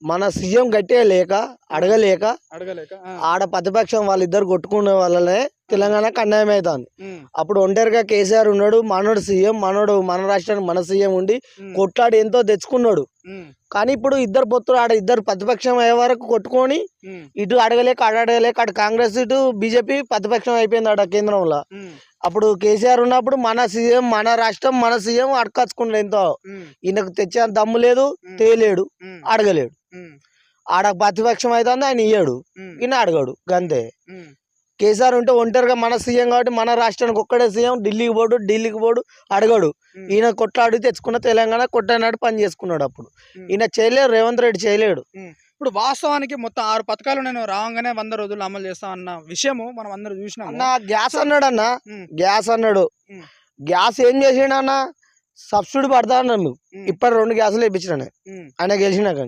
మన సీఎం గట్టిగా లేక అడగలేక అడగలేక ఆడ ప్రతిపక్షం వాళ్ళిద్దరు కొట్టుకునే వాళ్ళనే తెలంగాణకు అన్యాయం అవుతుంది. ఉమ్, అప్పుడు ఒంటరిగా కేసీఆర్ ఉన్నాడు, మనోడు సీఎం, మనోడు మన రాష్ట్రానికి మన సీఎం ఉండి కొట్లాడి ఎంతో తెచ్చుకున్నాడు. ఉమ్, కానీ ఇప్పుడు ఇద్దరు పొత్తులు ఆడ ఇద్దరు ప్రతిపక్షం అయ్యే వరకు కొట్టుకొని ఉమ్, ఇటు అడగలేక అడగలేక అటు కాంగ్రెస్ ఇటు బీజేపీ ప్రతిపక్షం అయిపోయింది ఆడ కేంద్రంలో. ఉమ్, అప్పుడు కేసీఆర్ ఉన్నప్పుడు మన సీఎం మన రాష్ట్రం మన సీఎం అడకచ్చుకున్నాడు ఎంతో. ఉమ్, ఈయనకు తెచ్చే దమ్ము లేదు, తేలేడు, ఉమ్, అడగలేడు. ఉమ్, ఆడ ప్రతిపక్షం అవుతుంది, ఆయన ఇయ్యాడు, ఉమ్, ఈయన అడగడు గంతే. ఉమ్, కేసీఆర్ ఉంటే ఒంటరిగా మన సీఎం కాబట్టి మన రాష్ట్రానికి ఒక్కడే సీఎం, ఢిల్లీకి పోడు అడగడు. ఈయన కొట్లాడి తెచ్చుకున్న తెలంగాణ కొట్టనాడు పని చేసుకున్నాడు. అప్పుడు ఈయన చేయలేడు, రేవంత్ రెడ్డి చేయలేడు. ఇప్పుడు వాస్తవానికి మొత్తం 6 పథకాలు నేను రాగానే 100 రోజులు అమలు చేస్తా అన్న విషయము మనం అందరూ చూసినాం. అన్న గ్యాస్ అన్నాడు, అన్న గ్యాస్ అన్నాడు. ఉమ్. గ్యాస్ ఏం చేసిండు అన్న? సబ్సిడీ పడతా అన్నాడు. ఇప్పటి 2 గ్యాసులు వేయించిన ఆయన గెలిచినాక.